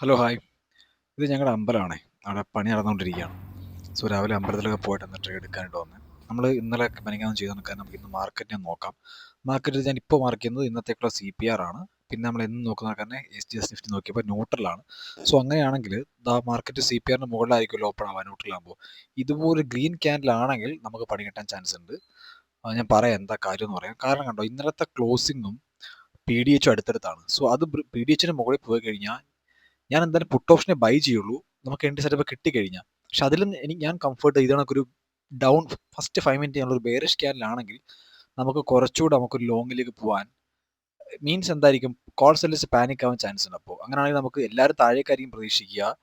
Hello hi. ഇത് ഞങ്ങളുടെ അമ്പലമാണേ. അവിടെ പണി നടന്നുകൊണ്ടിരിക്കുകയാണ്. സോ രാവിലെ അമ്പലത്തിലൊക്കെ പോയിട്ട് ഒന്ന് ട്രേ എടുക്കാനായിട്ട് വന്നത്. നമ്മൾ ഇന്നലെ മെനഞ്ഞാന്ന് ചെയ്ത് നോക്കാൻ നമുക്ക് ഇന്ന് മാർക്കറ്റിനെ നോക്കാം. മാർക്കറ്റിൽ ഞാൻ ഇപ്പോൾ മാർക്ക് ചെയ്യുന്നത് ഇന്നത്തേക്കുള്ള CPR ആണ്. പിന്നെ നമ്മൾ എന്നും നോക്കുന്ന തന്നെ SGS നിഫ്റ്റി നോക്കിയപ്പോൾ ന്യൂട്രലാണ്. സോ അങ്ങനെയാണെങ്കിൽ മാർക്കറ്റ് CPRന് മുകളിലായിരിക്കുമല്ലോ ഓപ്പൺ ആവാൻ ന്യൂട്രലാകുമ്പോൾ. ഇതുപോലെ ഗ്രീൻ ക്യാൻഡിൽ ആണെങ്കിൽ നമുക്ക് പണി കിട്ടാൻ ചാൻസ് ഉണ്ട്. ഞാൻ പറയാം എന്താ കാര്യം എന്ന് പറയാം. കാരണം കണ്ടോ, ഇന്നലത്തെ ക്ലോസിങ്ങും PDH അടുത്തടുത്താണ്. സോ അത് PDHന് മുകളിൽ പോയി കഴിഞ്ഞാൽ ഞാൻ എന്തായാലും പുട്ട് ഓപ്ഷനെ ബൈ ചെയ്യുള്ളൂ, നമുക്ക് എൻട്രി സെറ്റപ്പ് കിട്ടിക്കഴിഞ്ഞാൽ. പക്ഷെ അതിലും എനിക്ക് ഞാൻ കംഫർട്ട് ഇത് കണക്കൊരു ഡൗൺ ഫസ്റ്റ് 5 മിനിറ്റ് ഞങ്ങളൊരു ബെയറിഷ് ക്യാനിലാണെങ്കിൽ നമുക്ക് കുറച്ചുകൂടെ നമുക്കൊരു ലോങ്ങിലേക്ക് പോകാൻ മീൻസ് എന്തായിരിക്കും, കോൾ സെല്ലേഴ്സ് പാനിക് ആവാൻ ചാൻസ് ഉണ്ട്. അപ്പോൾ അങ്ങനെയാണെങ്കിൽ നമുക്ക് എല്ലാവരും താഴേക്കായിരിക്കും പ്രതീക്ഷിക്കുക,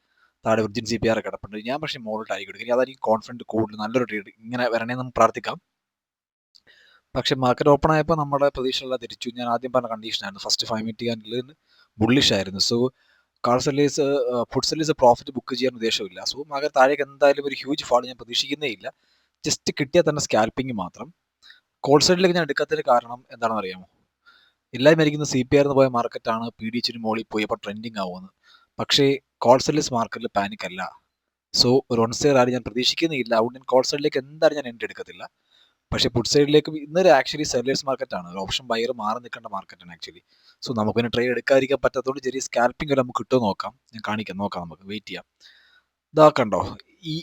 താഴെ വിർജിൻ CPR കിടപ്പുണ്ട്, ഞാൻ പക്ഷേ മുകളിലായിരിക്കും എടുക്കുക. അതായിരിക്കും കോൺഫിഡൻറ്റ് കൂടുതൽ, നല്ലൊരു ട്രേഡ് ഇങ്ങനെ വരണേ നമുക്ക് പ്രാർത്ഥിക്കാം. പക്ഷേ മാർക്കറ്റ് ഓപ്പൺ ആയപ്പോൾ നമ്മുടെ പ്രതീക്ഷയെല്ലാം തിരിച്ചു. ഞാൻ ആദ്യം പറഞ്ഞ കണ്ടീഷനായിരുന്നു, ഫസ്റ്റ് 5 മിനിറ്റ് ക്യാൻഡിൽ ബുള്ളിഷ് ആയിരുന്നു. So call sellers put sellers profit book ചെയ്യാൻ ഉദ്ദേശമില്ല. സോ മാർക്കറ്റ് താഴേക്ക് എന്തായാലും ഒരു ഹ്യൂജ് ഫാൾ ഞാൻ പ്രതീക്ഷിക്കുന്നേ ഇല്ല. ജസ്റ്റ് കിട്ടിയാൽ തന്നെ സ്കാൽപ്പിംഗ് മാത്രം. കോൾ സൈഡിലേക്ക് ഞാൻ എടുക്കാത്തതിന് കാരണം എന്താണെന്ന് അറിയാമോ? എല്ലാവരും മരിക്കുന്ന CPR എന്ന് പോയ മാർക്കറ്റാണ് PDHന് മുകളിൽ പോയി അപ്പോൾ ട്രെൻഡിങ് ആവുമെന്ന്. പക്ഷേ കോൾ സെല്ലേഴ്സ് മാർക്കറ്റിൽ പാനിക് അല്ല. സോ ഒരു വൺ സൈഡ് ആരും ഞാൻ പ്രതീക്ഷിക്കുന്നില്ല. അതുകൊണ്ട് ഞാൻ കോൾ സൈഡിലേക്ക് എന്തായാലും ഞാൻ എൻട്രി എടുക്കത്തില്ല. പക്ഷേ പുട്ട് സൈഡിലേക്ക് ഇന്നൊരു ആക്ച്വലി സെല്ലേഴ്സ് മാർക്കറ്റാണ്, ഒരു ഓപ്ഷൻ ബയർ മാറി നിൽക്കേണ്ട മാർക്കറ്റാണ് ആക്ച്വലി. സോ നമുക്കിന് ട്രേഡ് എടുക്കാതിരിക്കാൻ പറ്റാത്തതുകൊണ്ട് ചെറിയ സ്കാൽപ്പിംഗ് വരെ നമുക്ക് കിട്ടുമോ നോക്കാം. ഞാൻ കാണിക്കാം, നോക്കാം, നമുക്ക് വെയിറ്റ് ചെയ്യാം. ഇതാ കണ്ടോ, ഈ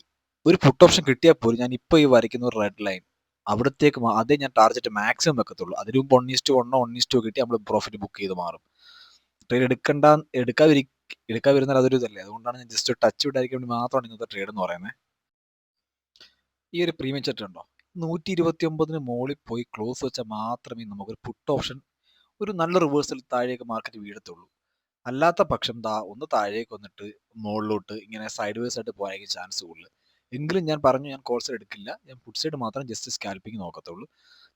ഒരു പുട്ട് ഓപ്ഷൻ കിട്ടിയാൽ പോലും ഞാൻ ഇപ്പോൾ ഈ വരയ്ക്കുന്ന ഒരു റെഡ് ലൈൻ അവിടത്തേക്ക് അതേ ഞാൻ ടാർഗറ്റ് മാക്സിമം വെക്കത്തുള്ളൂ. അതിന് മുമ്പ് 1:1 1:2 കിട്ടി നമ്മൾ പ്രോഫിറ്റ് ബുക്ക് ചെയ്ത് മാറും. ട്രേഡ് എടുക്കാതിരുന്നാൽ അതൊരു ഇതല്ലേ. അതുകൊണ്ടാണ് ഞാൻ ജസ്റ്റ് ടച്ച് വിടാതിരിക്കാൻ വേണ്ടി മാത്രമാണ് ഇന്നത്തെ ട്രേഡ് എന്ന് പറയുന്നത്. ഈ ഒരു പ്രീമിയം ചാർട്ട് ഉണ്ടോ, 129 മുകളിൽ പോയി ക്ലോസ് വെച്ചാൽ മാത്രമേ നമുക്കൊരു പുട്ട് ഓപ്ഷൻ ഒരു നല്ല റിവേഴ്സൽ താഴേക്ക് മാർക്കറ്റ് വീഴത്തുള്ളൂ. അല്ലാത്ത പക്ഷം ഒന്ന് താഴേക്ക് വന്നിട്ട് മുകളിലോട്ട് ഇങ്ങനെ സൈഡ് വേസ് ആയിട്ട് പോകാനായിരിക്കും ചാൻസ് കൂടുതൽ. എങ്കിലും ഞാൻ പറഞ്ഞു, ഞാൻ കോൾ സൈഡ് എടുക്കില്ല, ഞാൻ പുട്ട് സൈഡ് മാത്രം ജസ്റ്റ് സ്കാൽപ്പിംഗ് നോക്കത്തുള്ളൂ.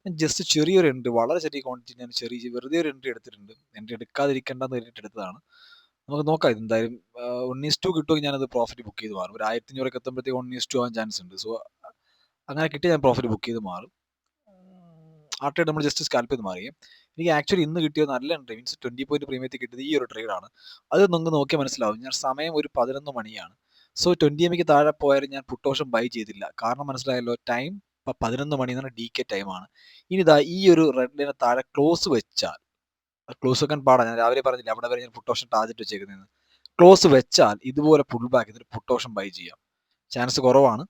ഞാൻ ജസ്റ്റ് ചെറിയൊരു എൻട്രി, വളരെ ചെറിയ ക്വാണ്ടിറ്റി ഞാൻ വെറുതെ ഒരു എൻട്രി എടുത്തിട്ടുണ്ട്. എൻട്രി എടുക്കാതിരിക്കേണ്ടെന്ന് കരുതിയിട്ട് എടുത്തതാണ്. നമുക്ക് നോക്കാം, ഇതെന്തായാലും 1:2 കിട്ടുമെങ്കിൽ ഞാനത് പ്രോഫിറ്റ് ബുക്ക് ചെയ്ത് മാറും. ഒരു 1500 എത്തുമ്പോഴത്തേക്ക് 1:2 ആവാൻ ചാൻസ് ഉണ്ട്. സോ അങ്ങനെ കിട്ടി ഞാൻ പ്രോഫിറ്റ് ബുക്ക് ചെയ്ത് മാറും. ആ ട്രേഡ് നമ്മൾ ജസ്റ്റ് സ്കാൽപ്പ് ചെയ്ത് മാറിയേ. എനിക്ക് ആക്ച്വലി ഇന്ന് കിട്ടിയ നല്ല എൻട്രി, മീൻസ് 20 പോയിന്റ് പ്രീമിയത്തിൽ കിട്ടിയത് ഈ ഒരു ട്രേഡാണ്. അത് നമുക്ക് നോക്കിയാൽ മനസ്സിലാവും. ഞാൻ സമയം ഒരു 11 മണിയാണ്. സോ 20 MB താഴെ പോയാലും ഞാൻ പുട്ട് ഓപ്ഷൻ ബൈ ചെയ്തില്ല. കാരണം മനസ്സിലായല്ലോ, ടൈം 11 മണി എന്ന് പറഞ്ഞാൽ DK ടൈമാണ്. ഇനി ഈ ഒരു റെഡ് ലൈന് താഴെ ക്ലോസ് വെച്ചാൽ, ക്ലോസ് വെക്കാൻ പാടാണ്. ഞാൻ രാവിലെ പറഞ്ഞില്ല അവിടെ വരെ ഞാൻ പുട്ട് ഓപ്ഷൻ ടാർഗറ്റ് വെച്ചേക്കുന്നതെന്ന്. ക്ലോസ് വെച്ചാൽ ഇതുപോലെ പുൾ ബാക്ക് ചെയ്തിട്ട് പുട്ട് ഓപ്ഷൻ ബൈ ചെയ്യാം. ചാൻസ് കുറവാണ്,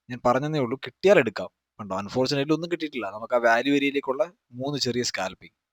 ഞാൻ പറഞ്ഞതേ ഉള്ളൂ. കിട്ടിയാൽ എടുക്കാം. കണ്ടോ, അൺഫോർച്ചുനേറ്റ്ലി ഒന്നും കിട്ടിയിട്ടില്ല. നമുക്ക് ആ വാല്യൂ ഏരിയയിലേക്കുള്ള 3 ചെറിയ സ്കാൽപ്പിംഗ്